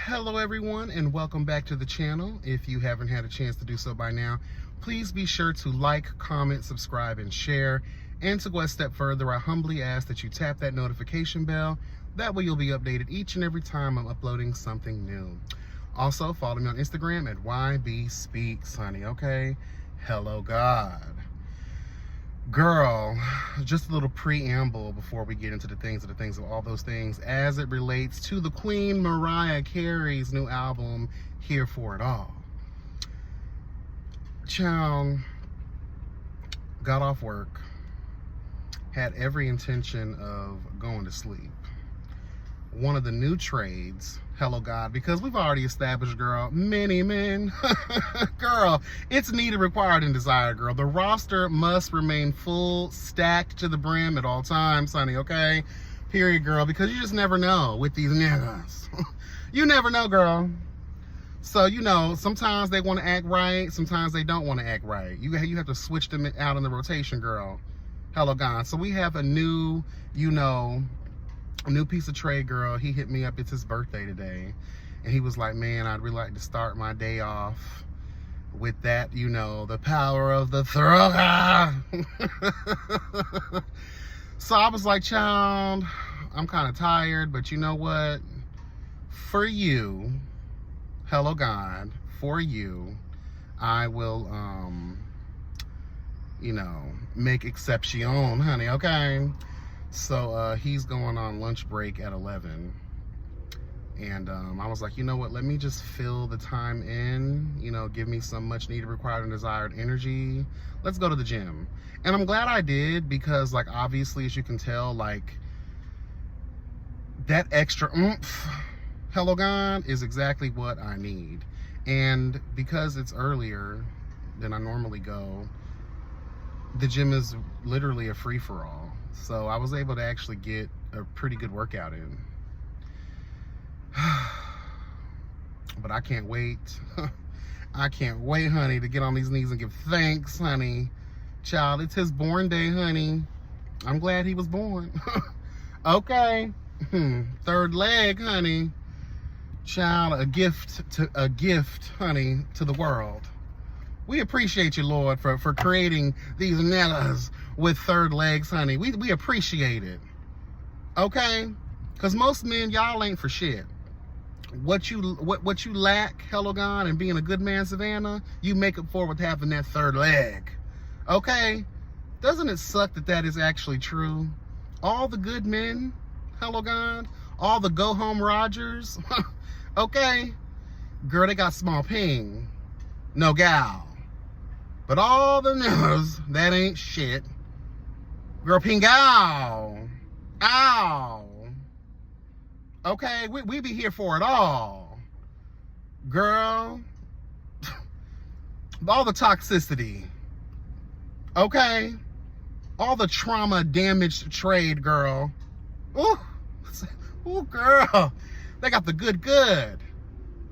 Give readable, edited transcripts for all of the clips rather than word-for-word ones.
Hello everyone, and welcome back to the channel. If you haven't had a chance to do so by now, please be sure to like, comment, subscribe, and share. And to go a step further, I humbly ask that you tap that notification bell. That way you'll be updated each and every time I'm uploading something new. Also, follow me on Instagram at YBSpeaks, honey, okay? Hello, God. Girl, just a little preamble before we get into the things of all those things as it relates to the Queen Mariah Carey's new album, Here For It All. Child, got off work, had every intention of going to sleep. One of the new trades, hello God, because we've already established, girl, many men. Girl, it's needed, required, and desired, girl. The roster must remain full, stacked to the brim at all times, honey, okay? Period, girl, because you just never know with these niggas. You never know, girl. So, you know, sometimes they want to act right, sometimes they don't want to act right. You have to switch them out in the rotation, girl. Hello God. So we have a new, you know, a new piece of trade, girl. He hit me up. It's his birthday today. And he was like, man, I'd really like to start my day off with that, you know, the power of the thriller. So I was like, child, I'm kind of tired, but you know what? For you, hello God, for you, I will, you know, make exception, honey, okay? So he's going on lunch break at 11. And I was like, you know what, let me just fill the time in, you know, give me some much needed, required, and desired energy. Let's go to the gym. And I'm glad I did, because like, obviously, as you can tell, like that extra oomph, hello God, is exactly what I need. And because it's earlier than I normally go, the gym is literally a free-for-all. So I was able to actually get a pretty good workout in. But I can't wait. I can't wait, honey, to get on these knees and give thanks, honey. Child, it's his born day, honey. I'm glad he was born. Okay. Third leg, honey. Child, a gift, honey, to the world. We appreciate you, Lord, for creating these niggas with third legs, honey. We appreciate it. Okay? Because most men, y'all ain't for shit. What you lack, hello God, and being a good man, Savannah, you make up for with having that third leg. Okay? Doesn't it suck that that is actually true? All the good men, hello God, all the go-home Rogers, okay? Girl, they got small ping. No gal. But all the niggas, that ain't shit. Girl, ping ow. Ow. Okay, we be here for it all. Girl. All the toxicity. Okay? All the trauma damaged trade, girl. Ooh. Ooh, girl. They got the good.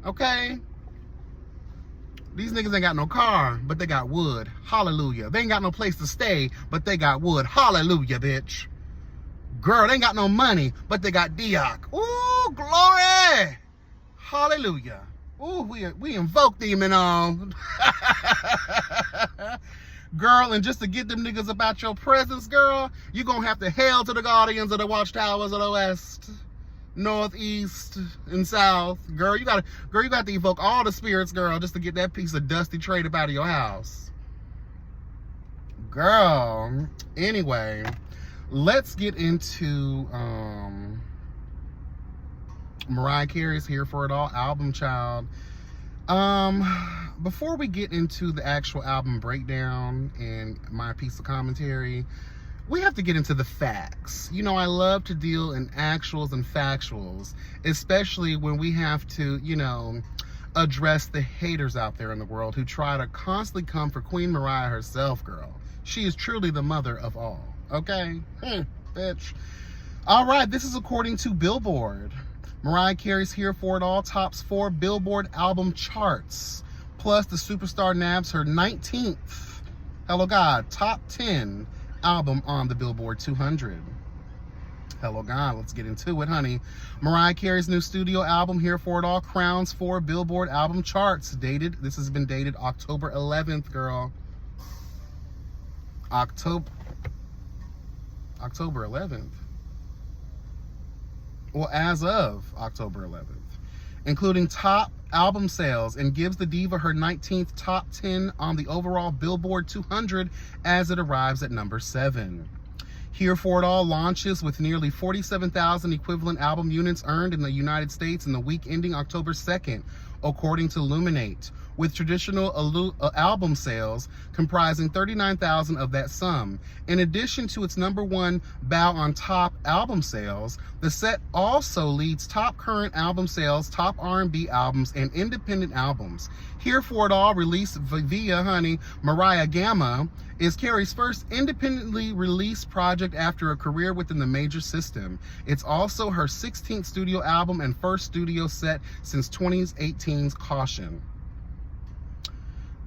Okay? These niggas ain't got no car, but they got wood. Hallelujah. They ain't got no place to stay, but they got wood. Hallelujah, bitch. Girl, they ain't got no money, but they got Dioc. Ooh, glory. Hallelujah. Ooh, we invoke demon on. Girl, and just to get them niggas about your presence, girl, you gonna have to hail to the guardians of the watchtowers of the west, north, east, and south. Girl, you got to evoke all the spirits, girl, just to get that piece of dusty trade up out of your house. Girl, anyway, let's get into Mariah Carey's Here For It All album, child. Before we get into the actual album breakdown and my piece of commentary, we have to get into the facts. You know, I love to deal in actuals and factuals, especially when we have to, you know, address the haters out there in the world who try to constantly come for Queen Mariah herself, girl. She is truly the mother of all, okay? Bitch. All right, this is according to Billboard. Mariah Carey's Here For It All tops 4 Billboard album charts. Plus, the superstar nabs her 19th, hello God, top 10 album on the Billboard 200. Hello God, let's get into it, honey. Mariah Carey's new studio album, Here For It All, crowns 4 Billboard album charts. This has been dated October 11th, girl. October 11th. Well, as of October 11th. Including top album sales, and gives the diva her 19th top 10 on the overall Billboard 200 as it arrives at number 7. Here For It All launches with nearly 47,000 equivalent album units earned in the United States in the week ending October 2nd, according to Luminate, with traditional album sales comprising 39,000 of that sum. In addition to its #1 bow on top album sales, the set also leads top current album sales, top R&B albums, and independent albums. Here For It All, released via Mariah Gamma, is Carey's first independently released project after a career within the major system. It's also her 16th studio album and first studio set since 2018's Caution.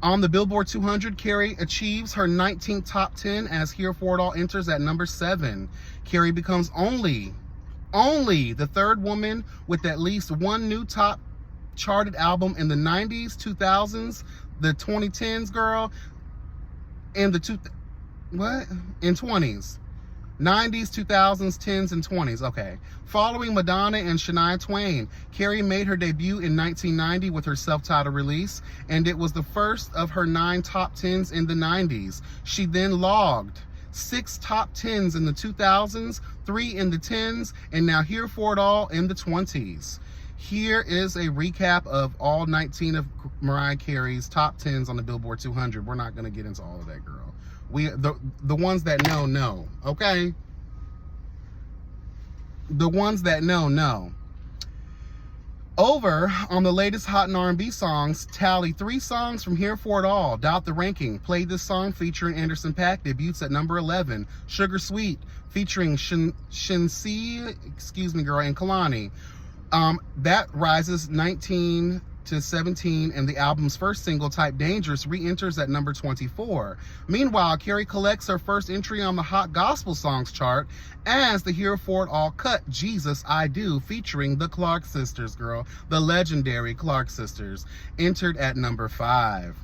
On the Billboard 200, Carey achieves her 19th top 10 as Here For It All enters at number 7. Carey becomes only the third woman with at least one new top charted album in the 90s, 2000s, the 2010s, girl, and the 20s. 90s, 2000s, 10s, and 20s. Okay. Following Madonna and Shania Twain, Carey made her debut in 1990 with her self-titled release, and it was the first of her 9 top 10s in the 90s. She then logged 6 top 10s in the 2000s, 3 in the 10s, and now Here For It All in the 20s. Here is a recap of all 19 of Mariah Carey's top 10s on the Billboard 200. We're not going to get into all of that, girl. The ones that know, okay? The ones that know. Over on the latest Hot and R&B songs, tally 3 songs from Here For It All. Dot the ranking. Played this song featuring Anderson .Paak, debuts at number 11. Sugar Sweet featuring Shinsi, and Kalani. That rises 19 to 17, and the album's first single, Type Dangerous, re-enters at number 24. Meanwhile, Carey collects her first entry on the Hot Gospel Songs chart as the Here For It All cut, Jesus I Do, featuring the Clark Sisters, girl. The legendary Clark Sisters, entered at number 5.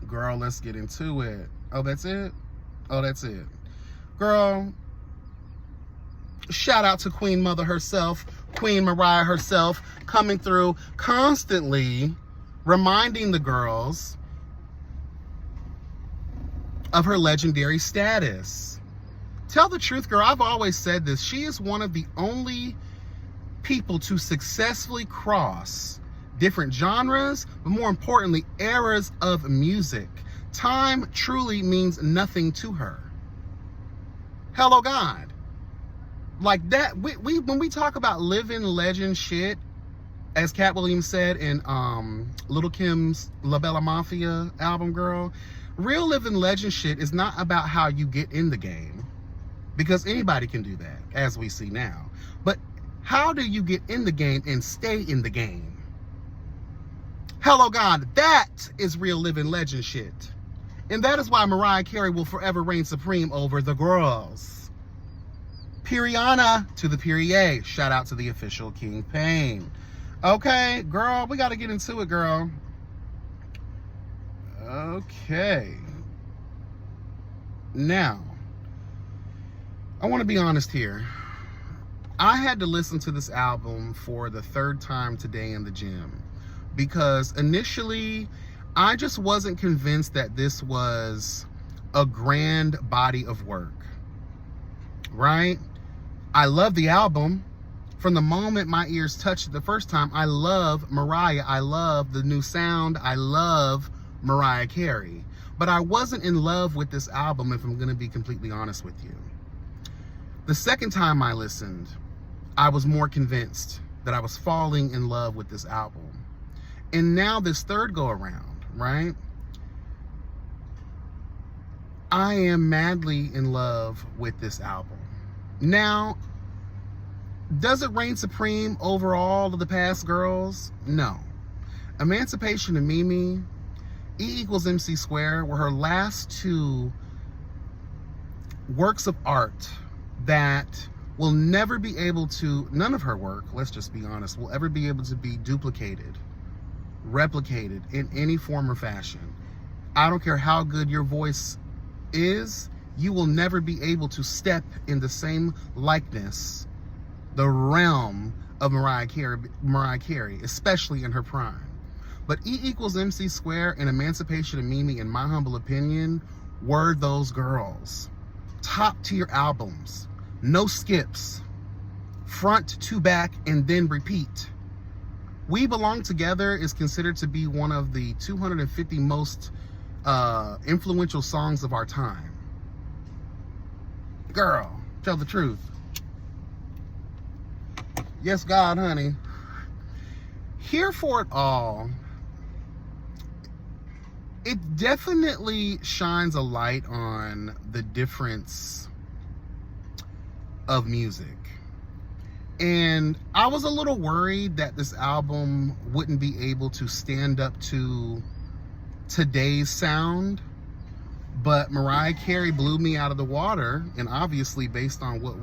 Girl, let's get into it. Oh, that's it? Oh, that's it. Girl, shout out to Queen Mother herself, Queen Mariah herself, coming through, constantly reminding the girls of her legendary status. Tell the truth, girl, I've always said this. She is one of the only people to successfully cross different genres, but more importantly, eras of music. Time truly means nothing to her. Hello, God. Like that, when we talk about living legend shit, as Cat Williams said in Little Kim's La Bella Mafia album, girl, real living legend shit is not about how you get in the game, because anybody can do that, as we see now. But how do you get in the game and stay in the game? Hello, God, that is real living legend shit. And that is why Mariah Carey will forever reign supreme over the girls. Periana to the Perrier. Shout out to the official King Payne. Okay, girl, we got to get into it, girl. Okay. Now, I want to be honest here. I had to listen to this album for the 3rd time today in the gym, because initially I just wasn't convinced that this was a grand body of work, right? I love the album. From the moment my ears touched it the first time, I love Mariah. I love the new sound. I love Mariah Carey. But I wasn't in love with this album, if I'm going to be completely honest with you. The second time I listened, I was more convinced that I was falling in love with this album. And now this third go around, right? I am madly in love with this album. Now, does it reign supreme over all of the past girls? No. Emancipation and Mimi, E=MC² were her last 2 works of art that will never be able to, none of her work, let's just be honest, will ever be able to be duplicated, replicated in any form or fashion. I don't care how good your voice is, you will never be able to step in the same likeness, the realm of Mariah Carey, especially in her prime. But E equals MC squared and Emancipation of Mimi, in my humble opinion, were those girls. Top tier albums, no skips, front to back and then repeat. We Belong Together is considered to be one of the 250 most influential songs of our time. Girl, tell the truth. Yes, God, honey. Here for It All, it definitely shines a light on the difference of music. And I was a little worried that this album wouldn't be able to stand up to today's sound, but Mariah Carey blew me out of the water, and obviously based on what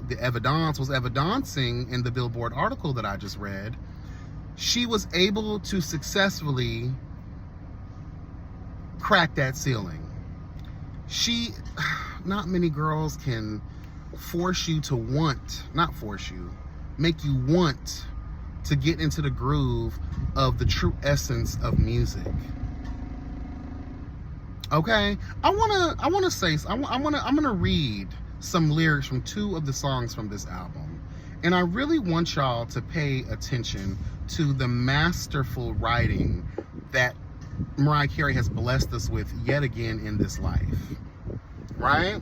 the evidence was evidencing in the Billboard article that I just read, she was able to successfully crack that ceiling. Not many girls can force you to make you want to get into the groove of the true essence of music. Okay, I'm gonna read some lyrics from two of the songs from this album, and I really want y'all to pay attention to the masterful writing that Mariah Carey has blessed us with yet again in this life, right?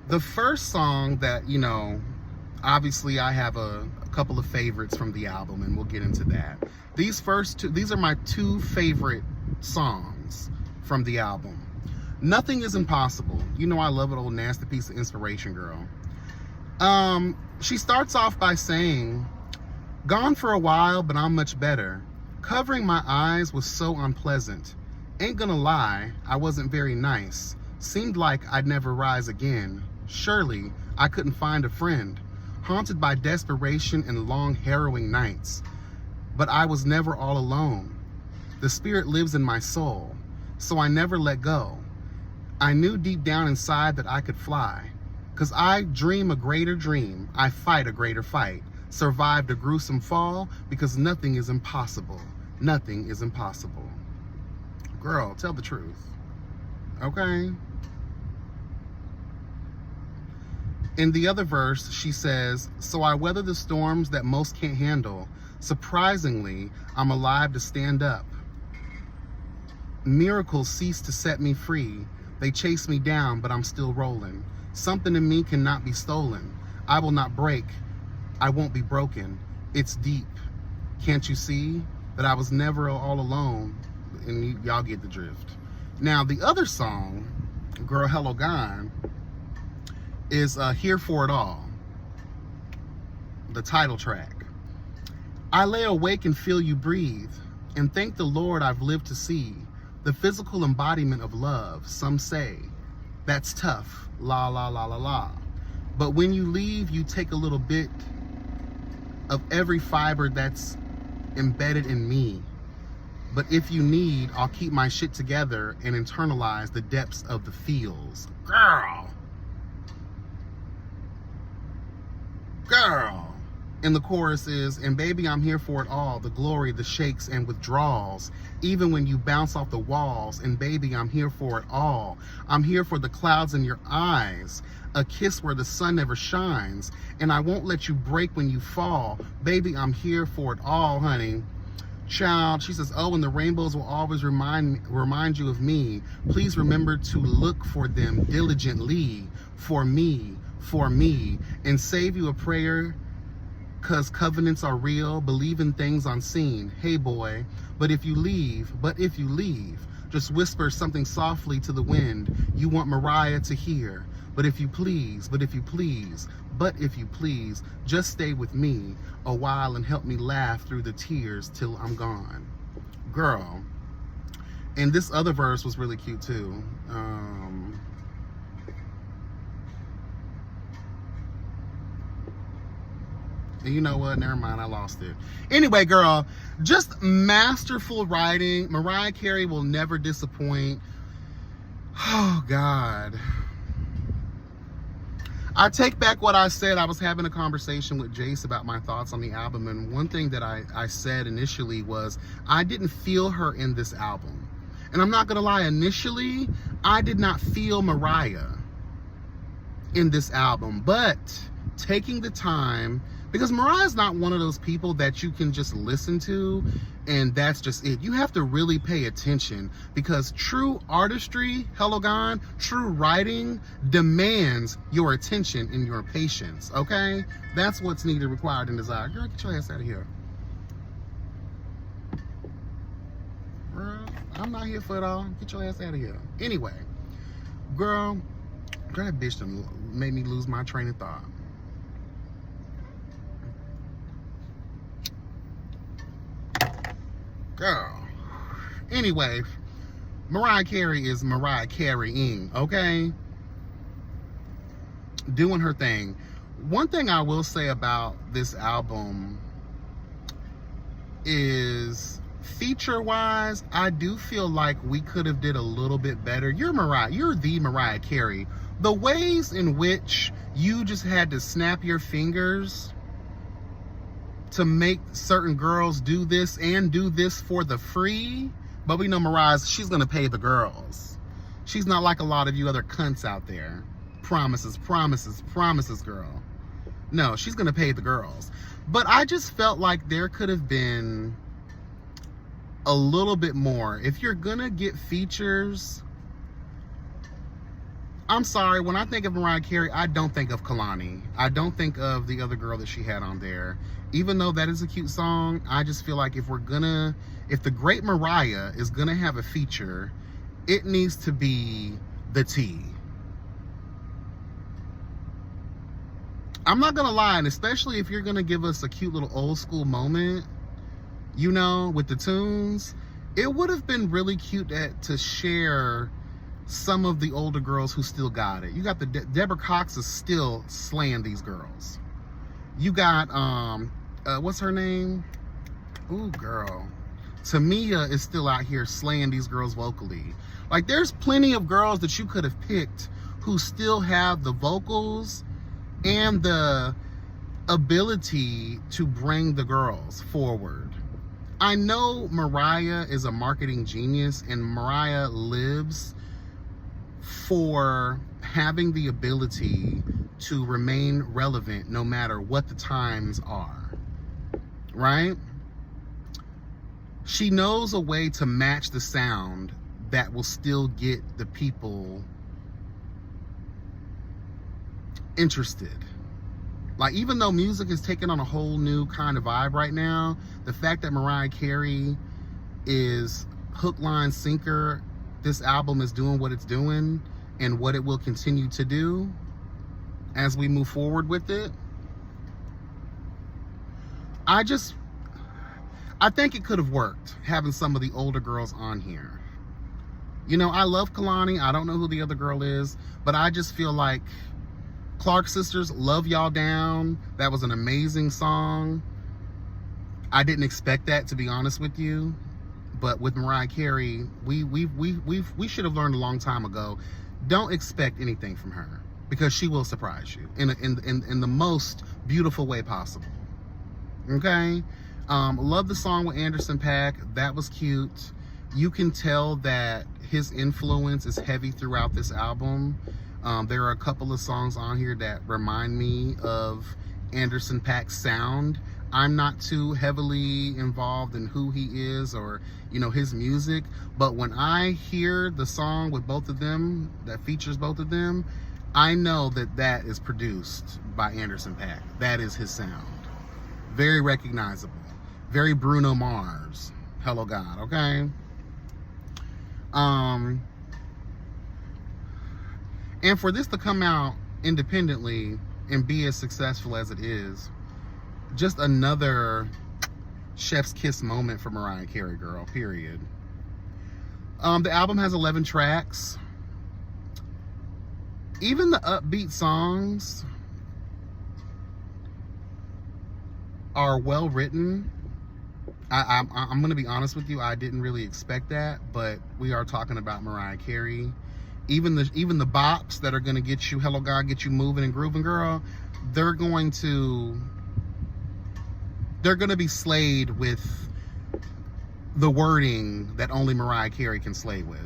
The first song that, you know, obviously I have a couple of favorites from the album, and we'll get into that. These are my two favorite songs from the album. Nothing is Impossible. You know I love an old nasty piece of inspiration, girl. She starts off by saying, "Gone for a while, but I'm much better. Covering my eyes was so unpleasant. Ain't gonna lie, I wasn't very nice. Seemed like I'd never rise again. Surely I couldn't find a friend. Haunted by desperation and long harrowing nights. But I was never all alone. The spirit lives in my soul, so I never let go. I knew deep down inside that I could fly. 'Cause I dream a greater dream, I fight a greater fight. Survived a gruesome fall, because nothing is impossible. Nothing is impossible." Girl, tell the truth. Okay? In the other verse, she says, "So I weather the storms that most can't handle. Surprisingly, I'm alive to stand up. Miracles cease to set me free. They chase me down, but I'm still rolling. Something in me cannot be stolen. I will not break. I won't be broken. It's deep. Can't you see that I was never all alone?" And y'all get the drift. Now, the other song, Girl Hello Gone, is Here for It All, the title track. "I lay awake and feel you breathe, and thank the Lord I've lived to see the physical embodiment of love. Some say that's tough, la la la la la. But when you leave, you take a little bit of every fiber that's embedded in me. But if you need, I'll keep my shit together and internalize the depths of the feels." Girl. And the chorus is, "And baby, I'm here for it all, the glory, the shakes and withdrawals, even when you bounce off the walls. And baby, I'm here for it all. I'm here for the clouds in your eyes, a kiss where the sun never shines, and I won't let you break when you fall. Baby, I'm here for it all, honey." Child, she says, "Oh, and the rainbows will always remind you of me. Please remember to look for them diligently, for me, and save you a prayer, 'cause covenants are real, believe in things unseen. Hey boy, but if you leave, just whisper something softly to the wind you want Mariah to hear. But if you please, just stay with me a while and help me laugh through the tears till I'm gone." Girl. And this other verse was really cute too. You know what? Never mind. I lost it. Anyway, girl, just masterful writing. Mariah Carey will never disappoint. Oh, God. I take back what I said. I was having a conversation with Jace about my thoughts on the album, and one thing that I said initially was I didn't feel her in this album. And I'm not going to lie, initially, I did not feel Mariah in this album, but taking the time, because Mariah's not one of those people that you can just listen to and that's just it. You have to really pay attention, because true artistry, hello God, true writing demands your attention and your patience, okay? That's what's needed, required, and desired. Girl, get your ass out of here. Girl, I'm not here for it all. Get your ass out of here. Anyway, girl, that bitch done made me lose my train of thought. Girl. Anyway, Mariah Carey is Mariah Careying, okay? Doing her thing. One thing I will say about this album is, feature-wise, I do feel like we could have did a little bit better. You're the Mariah Carey. The ways in which you just had to snap your fingers to make certain girls do this and do this for the free, but we know Mariah's, she's gonna pay the girls. She's not like a lot of you other cunts out there. Promises, promises, promises, girl. No, she's gonna pay the girls. But I just felt like there could have been a little bit more. If you're gonna get features, I'm sorry, when I think of Mariah Carey, I don't think of Kalani. I don't think of the other girl that she had on there. Even though that is a cute song, I just feel like if the great Mariah is gonna have a feature, it needs to be the T. I'm not gonna lie, and especially if you're gonna give us a cute little old school moment, you know, with the tunes, it would have been really cute to share some of the older girls who still got it. You got the Deborah Cox is still slaying these girls. You got what's her name? Ooh, girl. Tamia is still out here slaying these girls vocally. Like, there's plenty of girls that you could have picked who still have the vocals and the ability to bring the girls forward. I know Mariah is a marketing genius, and Mariah lives for having the ability to remain relevant no matter what the times are, right? She knows a way to match the sound that will still get the people interested. Like, even though music is taking on a whole new kind of vibe right now, the fact that Mariah Carey is hook, line, sinker, this album is doing what it's doing and what it will continue to do as we move forward with it. I think it could have worked having some of the older girls on here. You know, I love Kalani. I don't know who the other girl is, but I just feel like Clark Sisters, Love Y'all Down. That was an amazing song. I didn't expect that, to be honest with you. But with Mariah Carey, we should have learned a long time ago. Don't expect anything from her, because she will surprise you in the most beautiful way possible. Okay? Love the song with Anderson .Paak. That was cute. You can tell that his influence is heavy throughout this album. There are a couple of songs on here that remind me of Anderson .Paak's sound. I'm not too heavily involved in who he is or, you know, his music, but when I hear the song with both of them, that features both of them, I know that that is produced by Anderson .Paak. That is his sound. Very recognizable. Very Bruno Mars. Hello God, okay? And for this to come out independently and be as successful as it is, just another chef's kiss moment for Mariah Carey, girl, period. The album has 11 tracks. Even the upbeat songs, are well written. I'm gonna be honest with you, I didn't really expect that, but we are talking about Mariah Carey. Even the bops that are gonna get you, Hello God, get you moving and grooving, girl, they're gonna be slayed with the wording that only Mariah Carey can slay with.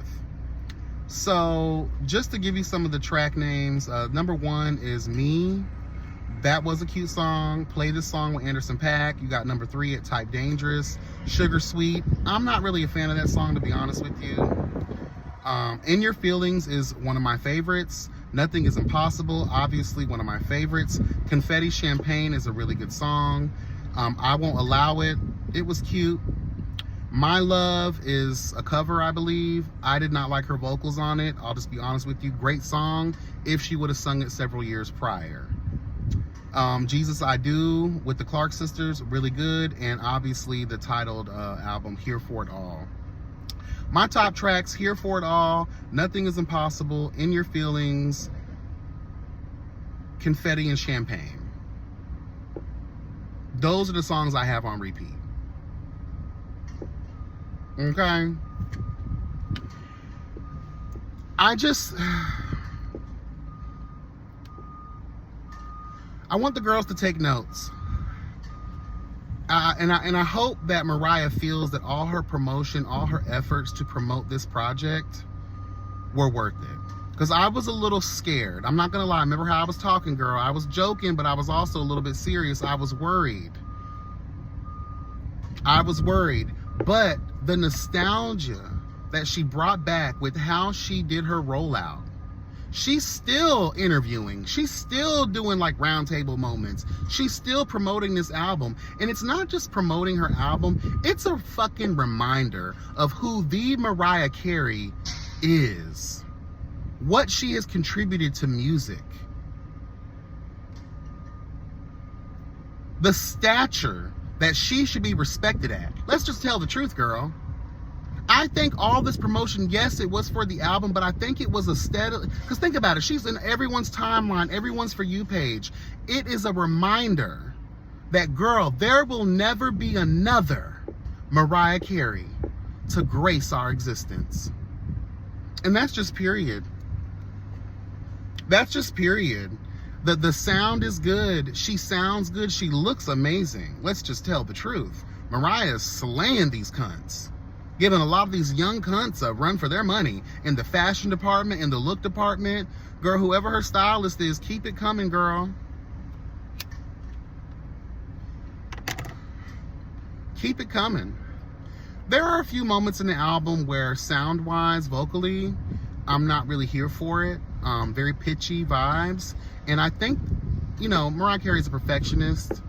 So just to give you some of the track names, number 1 is Me. That was a cute song. Play This Song with Anderson .Paak. You got number 3 at Type Dangerous. Sugar Sweet. I'm not really a fan of that song, to be honest with you. In Your Feelings is one of my favorites. Nothing Is Impossible, obviously one of my favorites. Confetti Champagne is a really good song. I Won't Allow It. It was cute. My Love is a cover, I believe. I did not like her vocals on it. I'll just be honest with you. Great song if she would have sung it several years prior. Jesus I Do with the Clark sisters, really good. And obviously the titled album, Here For It All. My top tracks, Here For It All, Nothing Is Impossible, In Your Feelings, Confetti, and Champagne. Those are the songs I have on repeat. Okay? I want the girls to take notes. And I hope that Mariah feels that all her promotion, all her efforts to promote this project were worth it. Because I was a little scared. I'm not going to lie. Remember how I was talking, girl? I was joking, but I was also a little bit serious. I was worried. But the nostalgia that she brought back with how she did her rollout, she's still interviewing. She's still doing like roundtable moments. She's still promoting this album. And it's not just promoting her album. It's a fucking reminder of who the Mariah Carey is. What she has contributed to music. The stature that she should be respected at. Let's just tell the truth, girl. I think all this promotion, yes, it was for the album, but I think it was a steady, because think about it, she's in everyone's timeline, everyone's For You page. It is a reminder that, girl, there will never be another Mariah Carey to grace our existence. And that's just period. That's just period. The sound is good. She sounds good. She looks amazing. Let's just tell the truth. Mariah is slaying these cunts. Giving a lot of these young cunts a run for their money in the fashion department, in the look department. Girl, whoever her stylist is, keep it coming, girl. Keep it coming. There are a few moments in the album where sound-wise, vocally, I'm not really here for it. Very pitchy vibes. And I think, you know, Mariah Carey's a perfectionist.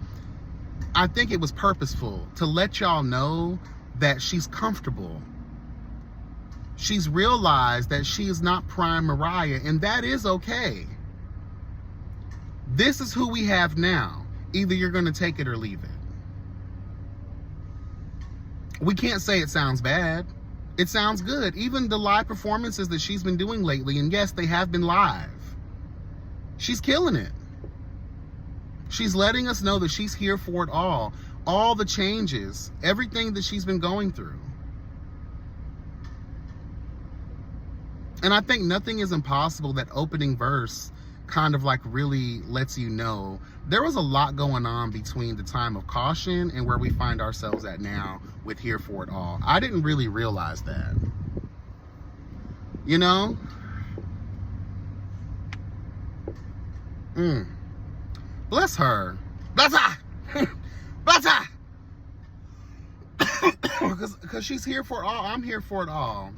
I think it was purposeful to let y'all know that she's comfortable. She's realized that she is not prime Mariah, and that is okay. This is who we have now. Either you're going to take it or leave it. We can't say it sounds bad. It sounds good. Even the live performances that she's been doing lately, and yes, they have been live. She's killing it. She's letting us know that she's here for it all. All the changes, everything that she's been going through. And I think Nothing Is Impossible, that opening verse, kind of like really lets you know there was a lot going on between the time of Caution and where we find ourselves at now with Here For It All. I didn't really realize that. You know? Bless her. Bless her! Bless her! Because she's here for it all. I'm here for it all.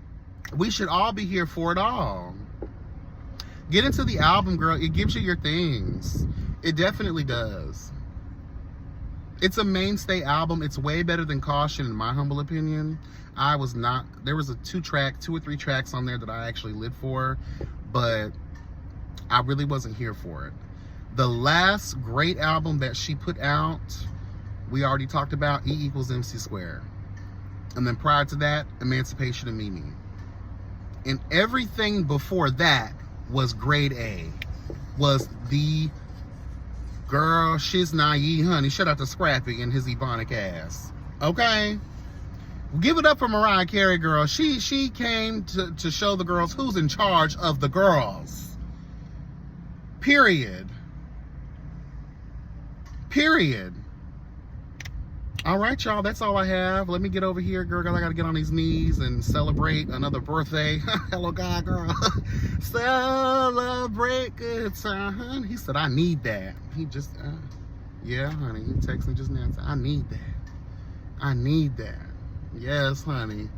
We should all be here for it all. Get into the album, girl. It gives you your things. It definitely does. It's a mainstay album. It's way better than Caution, in my humble opinion. There was a 2 or 3 tracks on there that I actually lived for, but I really wasn't here for it. The last great album that she put out, we already talked about, E = MC Square. And then prior to that, Emancipation of Mimi. And everything before that was grade A. Was the Girl, she's naive, honey. Shout out to Scrappy and his ebonic ass. Okay? Give it up for Mariah Carey, girl. She came to show the girls who's in charge of the girls. Period. Period. All right, y'all. That's all I have. Let me get over here, girl. I got to get on these knees and celebrate another birthday. Hello, God, girl. Celebrate good time. He said, I need that. He just, yeah, honey. He texted me just now and said, I need that. I need that. Yes, honey.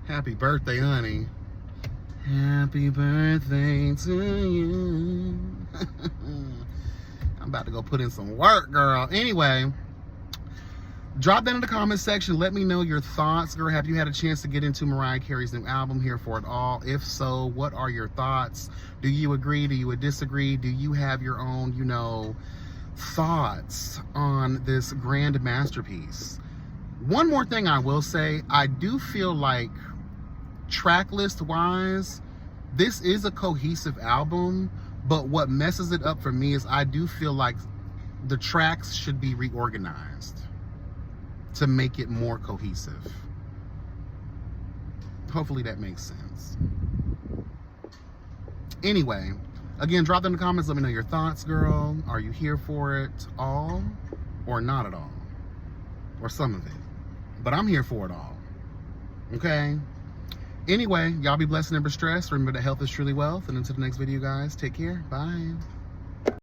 Happy birthday, honey. Happy birthday to you. I'm about to go put in some work, girl. Anyway, drop that in the comment section. Let me know your thoughts, girl. Have you had a chance to get into Mariah Carey's new album, Here For It All? If so, what are your thoughts? Do you agree? Do you disagree? Do you have your own, you know, thoughts on this grand masterpiece? One more thing I will say, I do feel like track list wise, this is a cohesive album, but what messes it up for me is I do feel like the tracks should be reorganized to make it more cohesive. Hopefully that makes sense. Anyway, again, drop them in the comments. Let me know your thoughts, girl. Are you here for it all or not at all? Or some of it? But I'm here for it all. Okay? Anyway, y'all be blessed and never stressed. Remember that health is truly wealth. And until the next video, guys, take care. Bye.